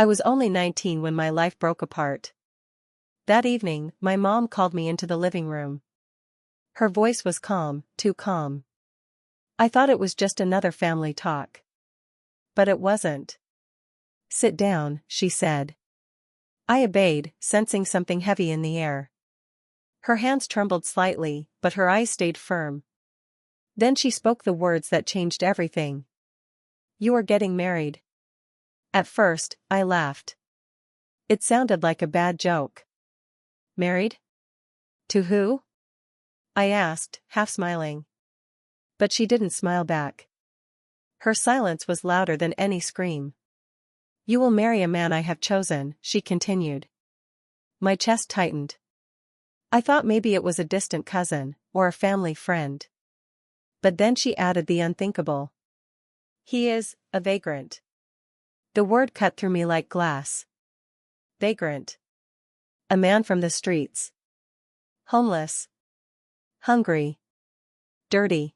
I was only 19 when my life broke apart. That evening, my mom called me into the living room. Her voice was calm, too calm. I thought it was just another family talk. But it wasn't. "Sit down," she said. I obeyed, sensing something heavy in the air. Her hands trembled slightly, but her eyes stayed firm. Then she spoke the words that changed everything. "You are getting married." At first, I laughed. It sounded like a bad joke. "Married? To who?" I asked, half smiling. But she didn't smile back. Her silence was louder than any scream. "You will marry a man I have chosen," she continued. My chest tightened. I thought maybe it was a distant cousin, or a family friend. But then she added the unthinkable. "He is a vagrant." The word cut through me like glass. Vagrant. A man from the streets. Homeless. Hungry. Dirty.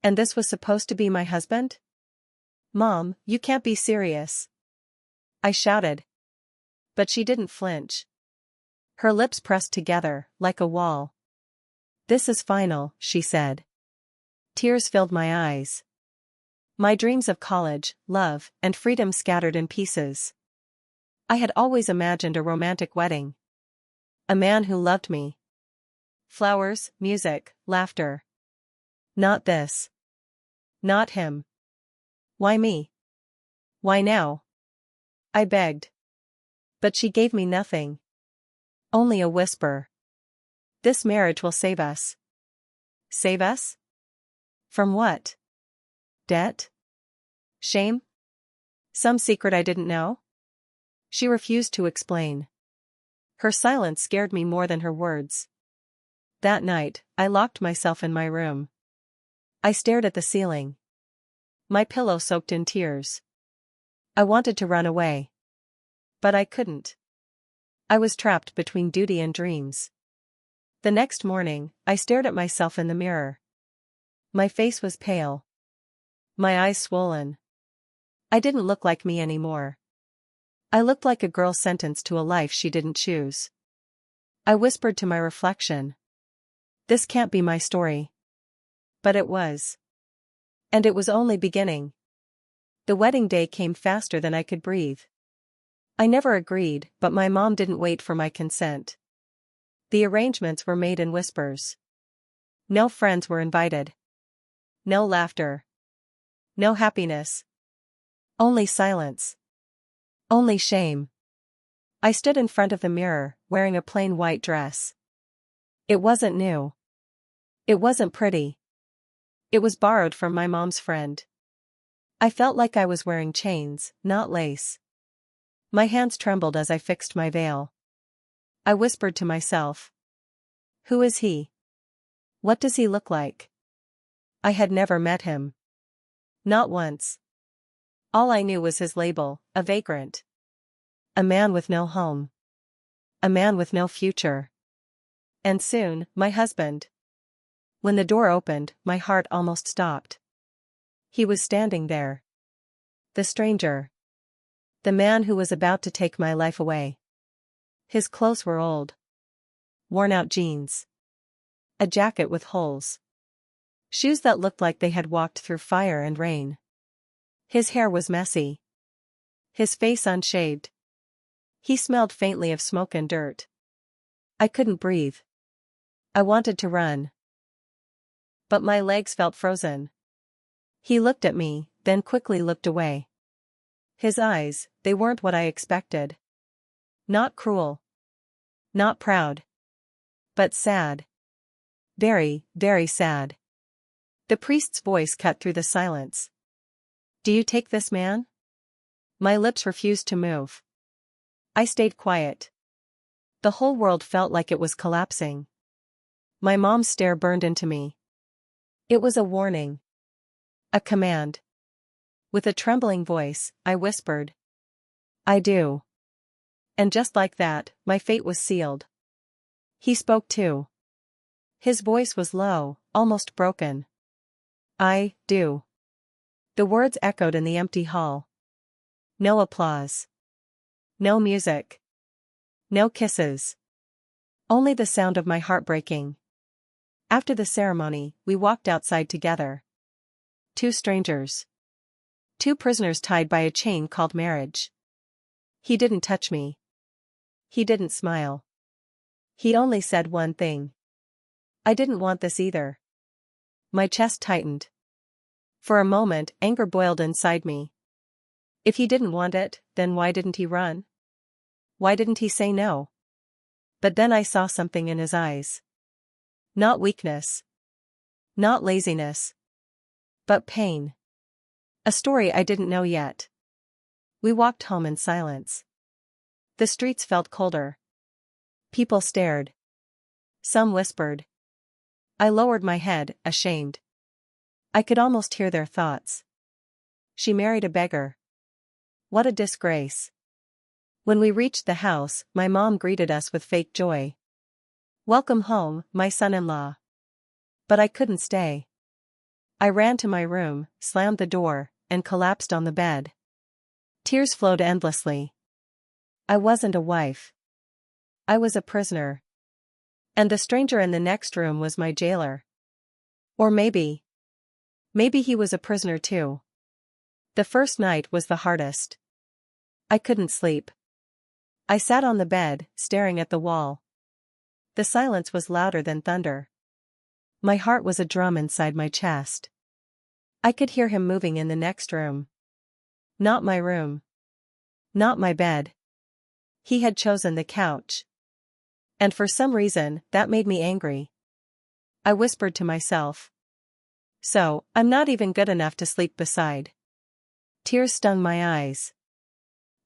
And this was supposed to be my husband? "Mom, you can't be serious," I shouted. But she didn't flinch. Her lips pressed together, like a wall. "This is final," she said. Tears filled my eyes. My dreams of college, love, and freedom scattered in pieces. I had always imagined a romantic wedding. A man who loved me. Flowers, music, laughter. Not this. Not him. "Why me? Why now?" I begged. But she gave me nothing. Only a whisper. "This marriage will save us." Save us? From what? Debt? Shame? Some secret I didn't know? She refused to explain. Her silence scared me more than her words. That night, I locked myself in my room. I stared at the ceiling. My pillow soaked in tears. I wanted to run away. But I couldn't. I was trapped between duty and dreams. The next morning, I stared at myself in the mirror. My face was pale. My eyes swollen. I didn't look like me anymore. I looked like a girl sentenced to a life she didn't choose. I whispered to my reflection. This can't be my story. But it was. And it was only beginning. The wedding day came faster than I could breathe. I never agreed, but my mom didn't wait for my consent. The arrangements were made in whispers. No friends were invited. No laughter. No happiness. Only silence. Only shame. I stood in front of the mirror, wearing a plain white dress. It wasn't new. It wasn't pretty. It was borrowed from my mom's friend. I felt like I was wearing chains, not lace. My hands trembled as I fixed my veil. I whispered to myself. Who is he? What does he look like? I had never met him. Not once. All I knew was his label, a vagrant. A man with no home. A man with no future. And soon, my husband. When the door opened, my heart almost stopped. He was standing there. The stranger. The man who was about to take my life away. His clothes were old. Worn-out jeans. A jacket with holes. Shoes that looked like they had walked through fire and rain. His hair was messy. His face unshaved. He smelled faintly of smoke and dirt. I couldn't breathe. I wanted to run. But my legs felt frozen. He looked at me, then quickly looked away. His eyes, they weren't what I expected. Not cruel. Not proud. But sad. Very, very sad. The priest's voice cut through the silence. Do you take this man? My lips refused to move. I stayed quiet. The whole world felt like it was collapsing. My mom's stare burned into me. It was a warning. A command. With a trembling voice, I whispered. I do. And just like that, my fate was sealed. He spoke too. His voice was low, almost broken. I do. The words echoed in the empty hall. No applause. No music. No kisses. Only the sound of my heart breaking. After the ceremony, we walked outside together. Two strangers. Two prisoners tied by a chain called marriage. He didn't touch me. He didn't smile. He only said one thing. I didn't want this either. My chest tightened. For a moment, anger boiled inside me. If he didn't want it, then why didn't he run? Why didn't he say no? But then I saw something in his eyes. Not weakness. Not laziness. But pain. A story I didn't know yet. We walked home in silence. The streets felt colder. People stared. Some whispered. I lowered my head, ashamed. I could almost hear their thoughts. She married a beggar. What a disgrace. When we reached the house, my mom greeted us with fake joy. Welcome home, my son-in-law. But I couldn't stay. I ran to my room, slammed the door, and collapsed on the bed. Tears flowed endlessly. I wasn't a wife. I was a prisoner. And the stranger in the next room was my jailer. Or maybe he was a prisoner too. The first night was the hardest. I couldn't sleep. I sat on the bed, staring at the wall. The silence was louder than thunder. My heart was a drum inside my chest. I could hear him moving in the next room. Not my room. Not my bed. He had chosen the couch. And for some reason, that made me angry. I whispered to myself. So, I'm not even good enough to sleep beside. Tears stung my eyes.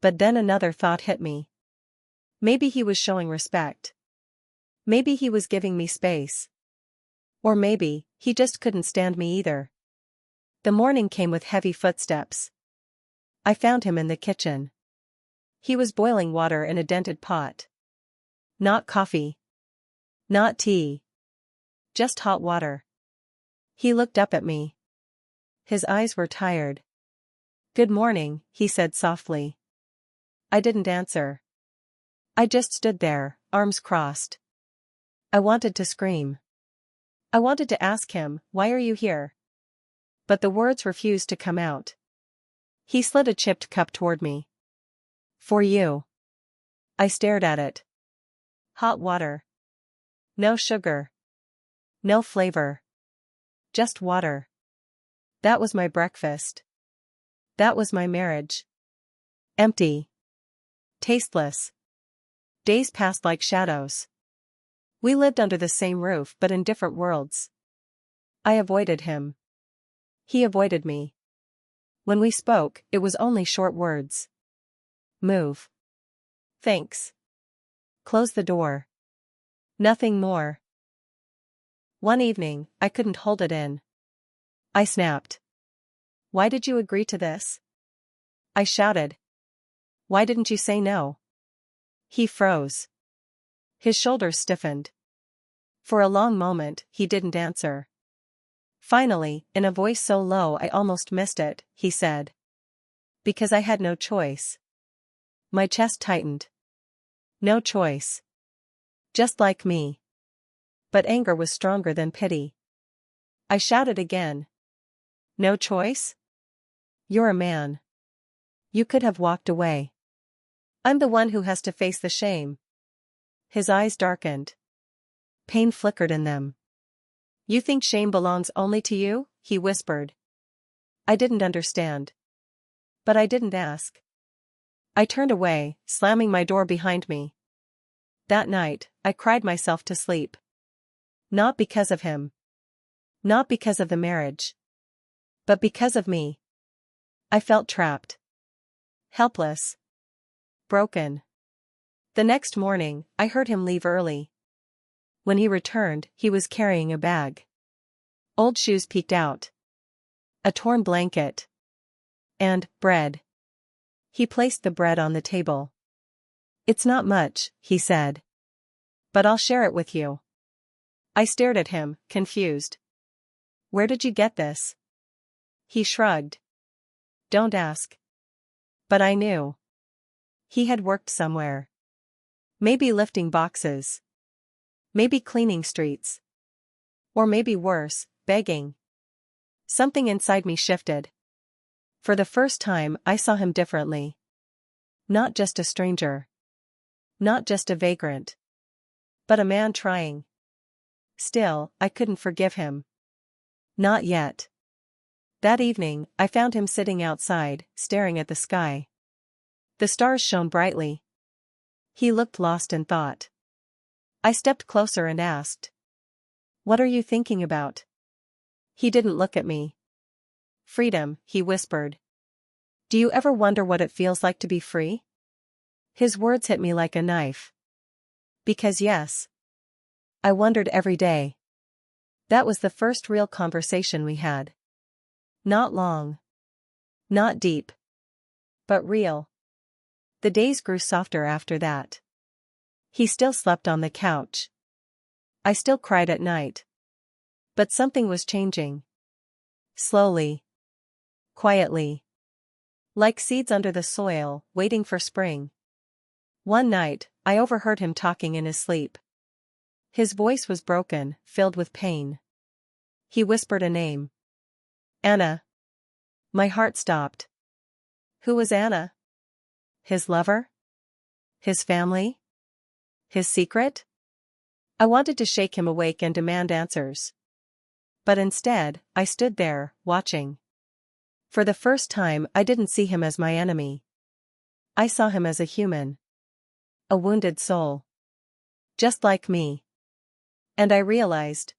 But then another thought hit me. Maybe he was showing respect. Maybe he was giving me space. Or maybe, he just couldn't stand me either. The morning came with heavy footsteps. I found him in the kitchen. He was boiling water in a dented pot. Not coffee. Not tea. Just hot water. He looked up at me. His eyes were tired. Good morning, he said softly. I didn't answer. I just stood there, arms crossed. I wanted to scream. I wanted to ask him, why are you here? But the words refused to come out. He slid a chipped cup toward me. For you. I stared at it. Hot water. No sugar. No flavor. Just water. That was my breakfast. That was my marriage. Empty. Tasteless. Days passed like shadows. We lived under the same roof but in different worlds. I avoided him. He avoided me. When we spoke, it was only short words. Move. Thanks. Close the door. Nothing more. One evening, I couldn't hold it in. I snapped. Why did you agree to this? I shouted. Why didn't you say no? He froze. His shoulders stiffened. For a long moment, he didn't answer. Finally, in a voice so low I almost missed it, he said. Because I had no choice. My chest tightened. No choice. Just like me. But anger was stronger than pity. I shouted again. No choice? You're a man. You could have walked away. I'm the one who has to face the shame. His eyes darkened. Pain flickered in them. You think shame belongs only to you? He whispered. I didn't understand. But I didn't ask. I turned away, slamming my door behind me. That night, I cried myself to sleep. Not because of him. Not because of the marriage. But because of me. I felt trapped. Helpless. Broken. The next morning, I heard him leave early. When he returned, he was carrying a bag. Old shoes peeked out. A torn blanket. And bread. He placed the bread on the table. It's not much, he said. But I'll share it with you. I stared at him, confused. Where did you get this? He shrugged. Don't ask. But I knew. He had worked somewhere. Maybe lifting boxes. Maybe cleaning streets. Or maybe worse, begging. Something inside me shifted. For the first time, I saw him differently. Not just a stranger. Not just a vagrant. But a man trying. Still, I couldn't forgive him. Not yet. That evening, I found him sitting outside, staring at the sky. The stars shone brightly. He looked lost in thought. I stepped closer and asked, "What are you thinking about?" He didn't look at me. "Freedom," he whispered. "Do you ever wonder what it feels like to be free?" His words hit me like a knife. Because yes. I wondered every day. That was the first real conversation we had. Not long. Not deep. But real. The days grew softer after that. He still slept on the couch. I still cried at night. But something was changing. Slowly. Quietly. Like seeds under the soil, waiting for spring. One night, I overheard him talking in his sleep. His voice was broken, filled with pain. He whispered a name. Anna. My heart stopped. Who was Anna? His lover? His family? His secret? I wanted to shake him awake and demand answers. But instead, I stood there, watching. For the first time, I didn't see him as my enemy. I saw him as a human. A wounded soul. Just like me. And I realized.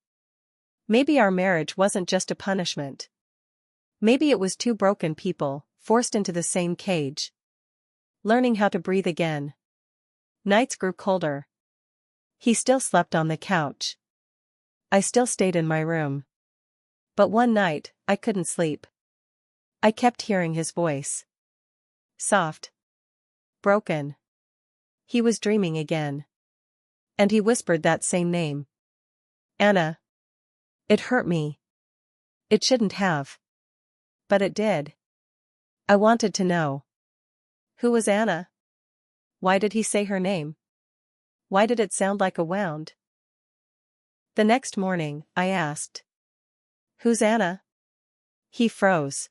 Maybe our marriage wasn't just a punishment. Maybe it was two broken people, forced into the same cage. Learning how to breathe again. Nights grew colder. He still slept on the couch. I still stayed in my room. But one night, I couldn't sleep. I kept hearing his voice. Soft. Broken. He was dreaming again. And he whispered that same name. Anna. It hurt me. It shouldn't have. But it did. I wanted to know. Who was Anna? Why did he say her name? Why did it sound like a wound? The next morning, I asked. Who's Anna? He froze.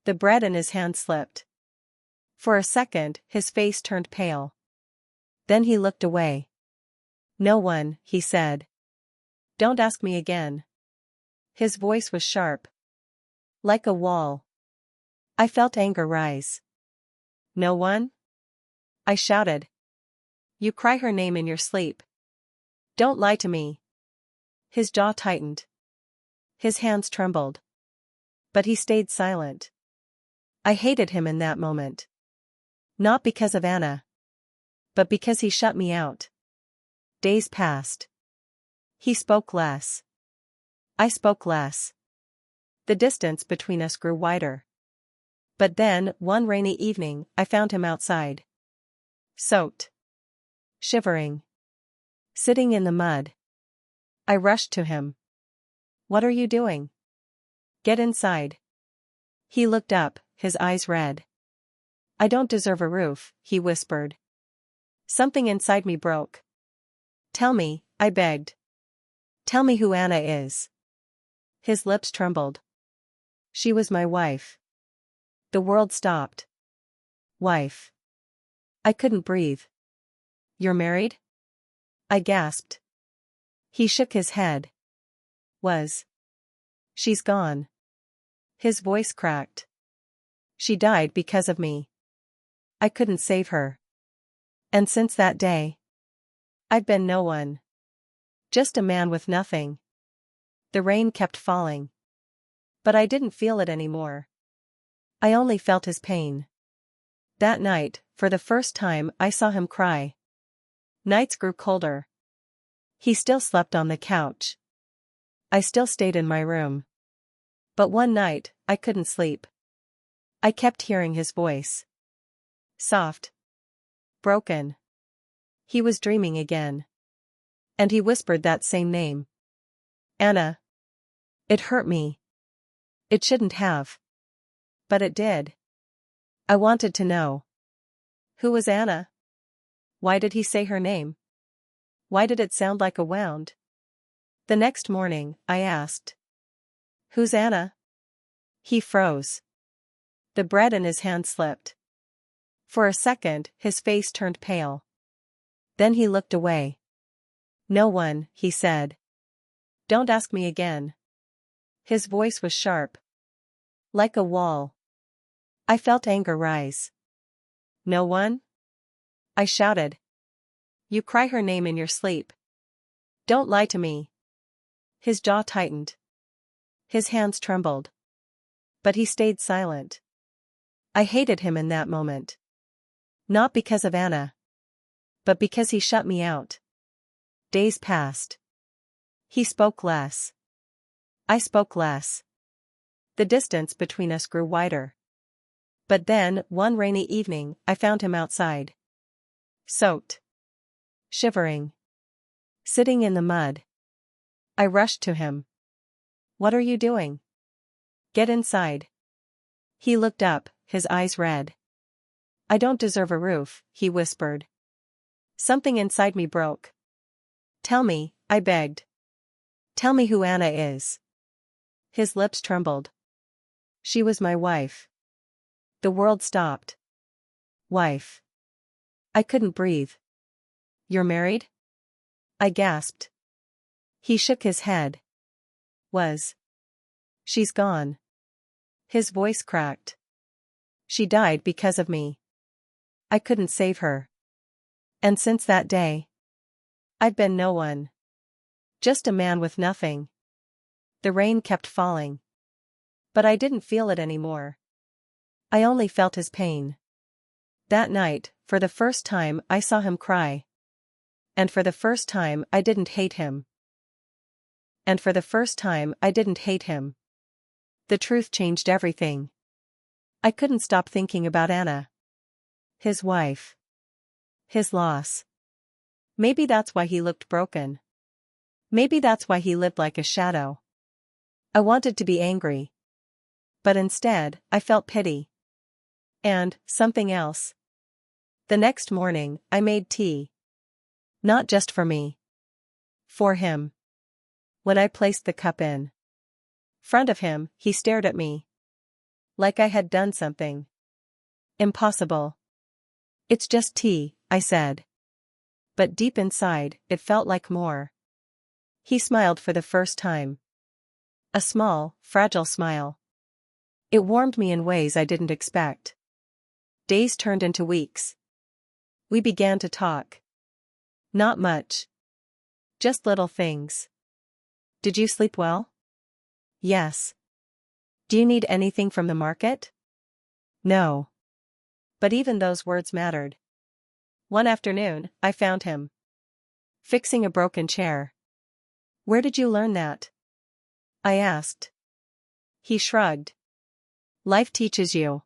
The bread in his hand slipped. For a second, his face turned pale. Then he looked away. No one, he said. Don't ask me again. His voice was sharp. Like a wall. I felt anger rise. No one? I shouted. You cry her name in your sleep. Don't lie to me. His jaw tightened. His hands trembled. But he stayed silent. I hated him in that moment. Not because of Anna. But because he shut me out. Days passed. He spoke less. I spoke less. The distance between us grew wider. But then, one rainy evening, I found him outside. Soaked. Shivering. Sitting in the mud. I rushed to him. What are you doing? Get inside. He looked up, his eyes red. I don't deserve a roof, he whispered. Something inside me broke. Tell me, I begged. Tell me who Anna is. His lips trembled. She was my wife. The world stopped. Wife. I couldn't breathe. You're married? I gasped. He shook his head. Was. She's gone. His voice cracked. She died because of me. I couldn't save her. And since that day, I've been no one. Just a man with nothing. The rain kept falling. But I didn't feel it anymore. I only felt his pain. That night, for the first time, I saw him cry. Nights grew colder. He still slept on the couch. I still stayed in my room. But one night, I couldn't sleep. I kept hearing his voice. Soft. Broken. He was dreaming again. And he whispered that same name. Anna. It hurt me. It shouldn't have. But it did. I wanted to know. Who was Anna? Why did he say her name? Why did it sound like a wound? The next morning, I asked. Who's Anna? He froze. The bread in his hand slipped. For a second, his face turned pale. Then he looked away. No one, he said. Don't ask me again. His voice was sharp. Like a wall. I felt anger rise. No one? I shouted. You cry her name in your sleep. Don't lie to me. His jaw tightened. His hands trembled. But he stayed silent. I hated him in that moment. Not because of Anna. But because he shut me out. Days passed. He spoke less. I spoke less. The distance between us grew wider. But then, one rainy evening, I found him outside. Soaked. Shivering. Sitting in the mud. I rushed to him. What are you doing? Get inside. He looked up, his eyes red. I don't deserve a roof, he whispered. Something inside me broke. Tell me, I begged. Tell me who Anna is. His lips trembled. She was my wife. The world stopped. Wife. I couldn't breathe. You're married? I gasped. He shook his head. Was. She's gone. His voice cracked. She died because of me. I couldn't save her. And since that day, I've been no one. Just a man with nothing. The rain kept falling. But I didn't feel it anymore. I only felt his pain. That night, for the first time, I saw him cry. And for the first time, I didn't hate him. And for the first time, I didn't hate him. The truth changed everything. I couldn't stop thinking about Anna. His wife. His loss. Maybe that's why he looked broken. Maybe that's why he lived like a shadow. I wanted to be angry. But instead, I felt pity. And, something else. The next morning, I made tea. Not just for me. For him. When I placed the cup in front of him, he stared at me. Like I had done something impossible. It's just tea, I said. But deep inside, it felt like more. He smiled for the first time. A small, fragile smile. It warmed me in ways I didn't expect. Days turned into weeks. We began to talk. Not much. Just little things. Did you sleep well? Yes. Do you need anything from the market? No. But even those words mattered. One afternoon, I found him fixing a broken chair. Where did you learn that? I asked. He shrugged. Life teaches you.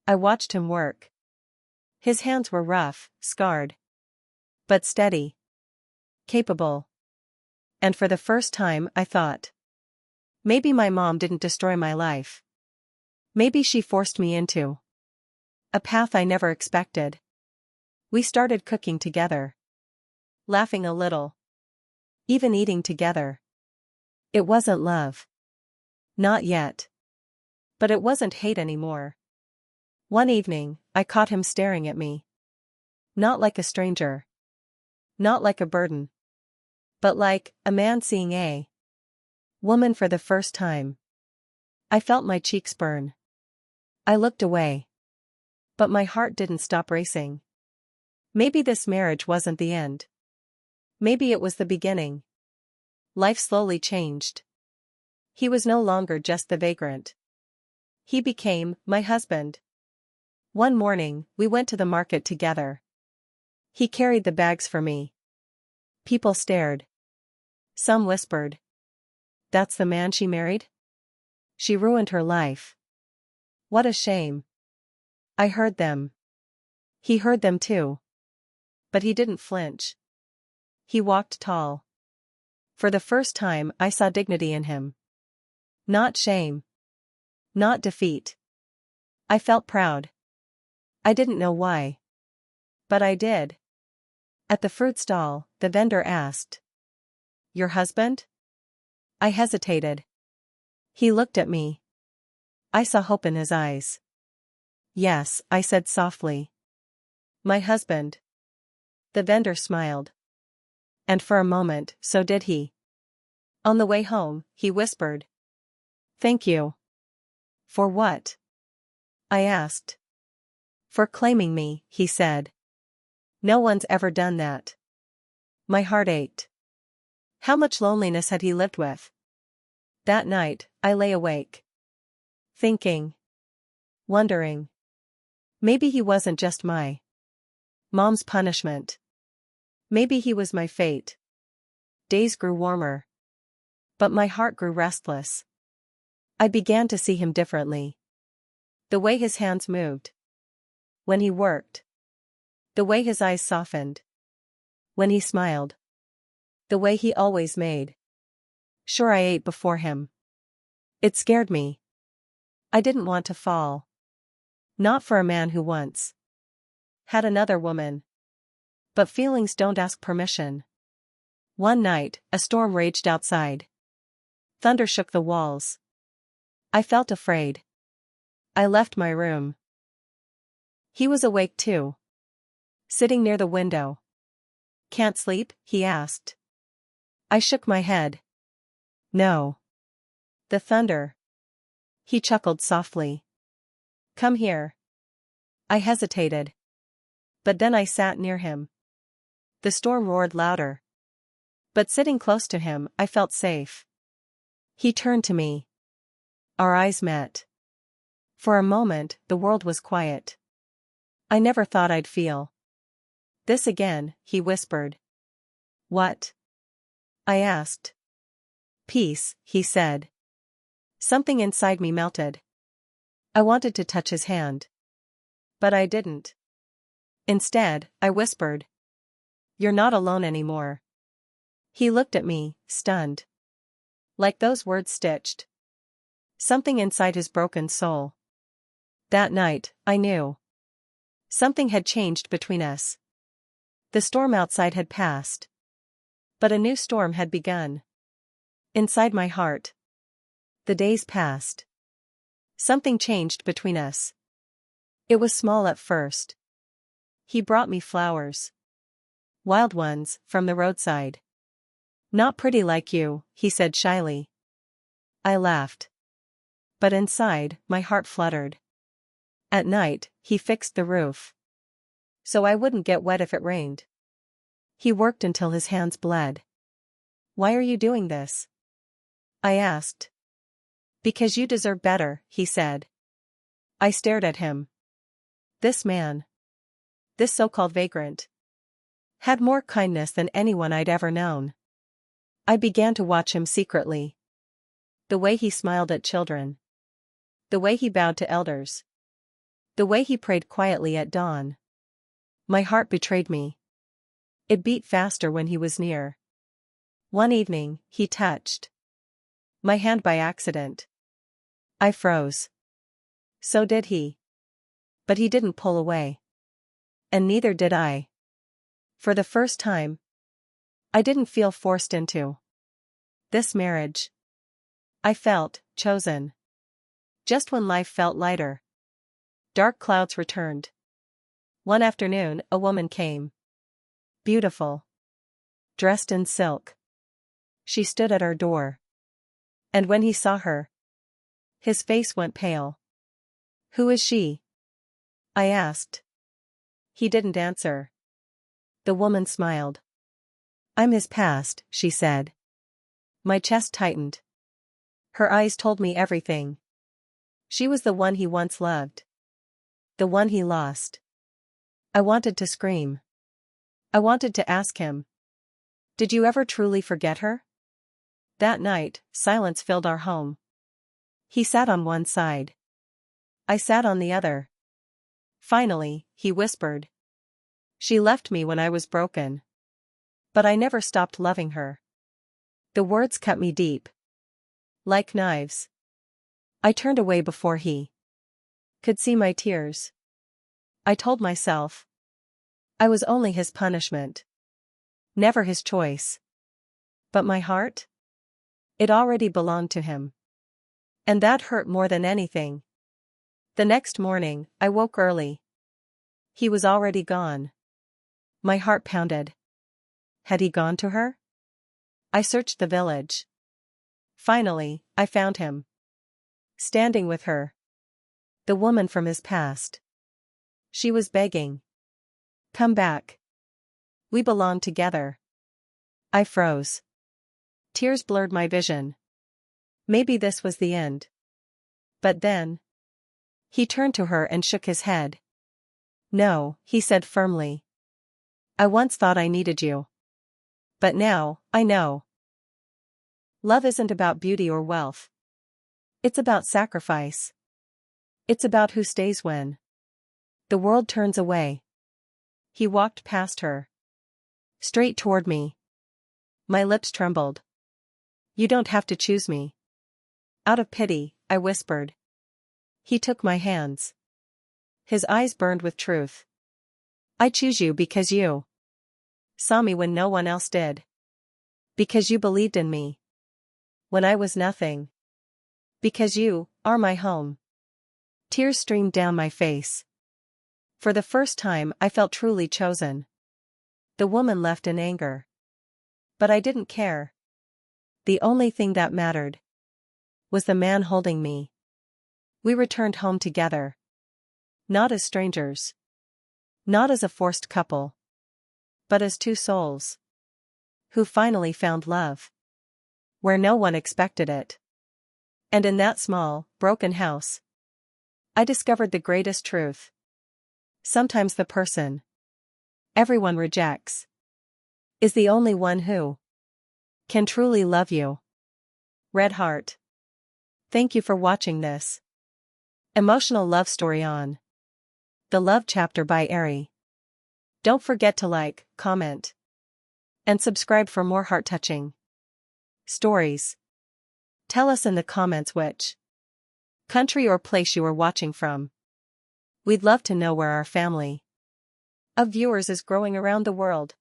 I watched him work. His hands were rough, scarred. But steady. Capable. And for the first time, I thought. Maybe my mom didn't destroy my life. Maybe she forced me into a path I never expected. We started cooking together. Laughing a little. Even eating together. It wasn't love. Not yet. But it wasn't hate anymore. One evening, I caught him staring at me. Not like a stranger. Not like a burden. But like a man seeing a woman for the first time. I felt my cheeks burn. I looked away. But my heart didn't stop racing. Maybe this marriage wasn't the end. Maybe it was the beginning. Life slowly changed. He was no longer just the vagrant. He became my husband. One morning, we went to the market together. He carried the bags for me. People stared. Some whispered. That's the man she married? She ruined her life. What a shame. I heard them. He heard them too. But he didn't flinch. He walked tall. For the first time, I saw dignity in him. Not shame. Not defeat. I felt proud. I didn't know why. But I did. At the fruit stall, the vendor asked, "Your husband?" I hesitated. He looked at me. I saw hope in his eyes. "Yes," I said softly. "My husband." The vendor smiled. And for a moment, so did he. On the way home, he whispered, "Thank you." "For what?" I asked. "For claiming me," he said. "No one's ever done that." My heart ached. How much loneliness had he lived with? That night, I lay awake. Thinking. Wondering. Maybe he wasn't just my mom's punishment. Maybe he was my fate. Days grew warmer. But my heart grew restless. I began to see him differently. The way his hands moved. When he worked. The way his eyes softened. When he smiled. The way he always made sure I ate before him. It scared me. I didn't want to fall. Not for a man who once had another woman. But feelings don't ask permission. One night, a storm raged outside. Thunder shook the walls. I felt afraid. I left my room. He was awake too. Sitting near the window. "Can't sleep?" he asked. I shook my head. "No." "The thunder." He chuckled softly. "Come here." I hesitated. But then I sat near him. The storm roared louder. But sitting close to him, I felt safe. He turned to me. Our eyes met. For a moment, the world was quiet. I never thought I'd feel this again, he whispered. "What?" I asked. "Peace," he said. Something inside me melted. I wanted to touch his hand. But I didn't. Instead, I whispered, "You're not alone anymore." He looked at me, stunned. Like those words stitched something inside his broken soul. That night, I knew. Something had changed between us. The storm outside had passed. But a new storm had begun. Inside my heart. The days passed. Something changed between us. It was small at first. He brought me flowers. Wild ones, from the roadside. "Not pretty like you," he said shyly. I laughed. But inside, my heart fluttered. At night, he fixed the roof. So I wouldn't get wet if it rained. He worked until his hands bled. "Why are you doing this?" I asked. "Because you deserve better," he said. I stared at him. This man. This so-called vagrant. Had more kindness than anyone I'd ever known. I began to watch him secretly. The way he smiled at children. The way he bowed to elders. The way he prayed quietly at dawn. My heart betrayed me. It beat faster when he was near. One evening, he touched my hand by accident. I froze. So did he. But he didn't pull away. And neither did I. For the first time, I didn't feel forced into this marriage. I felt chosen. Just when life felt lighter. Dark clouds returned. One afternoon, a woman came. Beautiful. Dressed in silk. She stood at our door. And when he saw her, his face went pale. "Who is she?" I asked. He didn't answer. The woman smiled. "I'm his past," she said. My chest tightened. Her eyes told me everything. She was the one he once loved. The one he lost. I wanted to scream. I wanted to ask him, "Did you ever truly forget her?" That night, silence filled our home. He sat on one side. I sat on the other. Finally, he whispered, "She left me when I was broken. But I never stopped loving her." The words cut me deep. Like knives. I turned away before he could see my tears. I told myself, I was only his punishment. Never his choice. But my heart? It already belonged to him. And that hurt more than anything. The next morning, I woke early. He was already gone. My heart pounded. Had he gone to her? I searched the village. Finally, I found him. Standing with her. The woman from his past. She was begging. Come back. We belonged together. I froze. Tears blurred my vision. Maybe this was the end. But then. He turned to her and shook his head. No, he said firmly. I once thought I needed you. But now, I know. Love isn't about beauty or wealth. It's about sacrifice. It's about who stays when the world turns away. He walked past her. Straight toward me. My lips trembled. You don't have to choose me. Out of pity, I whispered. He took my hands. His eyes burned with truth. I choose you because you saw me when no one else did. Because you believed in me. When I was nothing. Because you are my home. Tears streamed down my face. For the first time I felt truly chosen. The woman left in anger. But I didn't care. The only thing that mattered was the man holding me. We returned home together. Not as strangers. Not as a forced couple. But as two souls. Who finally found love. Where no one expected it. And in that small, broken house, I discovered the greatest truth. Sometimes the person everyone rejects is the only one who can truly love you. Red Heart. Thank you for watching this emotional love story on The Love Chapter by Aree. Don't forget to like, comment, and subscribe for more heart-touching stories. Tell us in the comments which country or place you are watching from. We'd love to know where our family of viewers is growing around the world.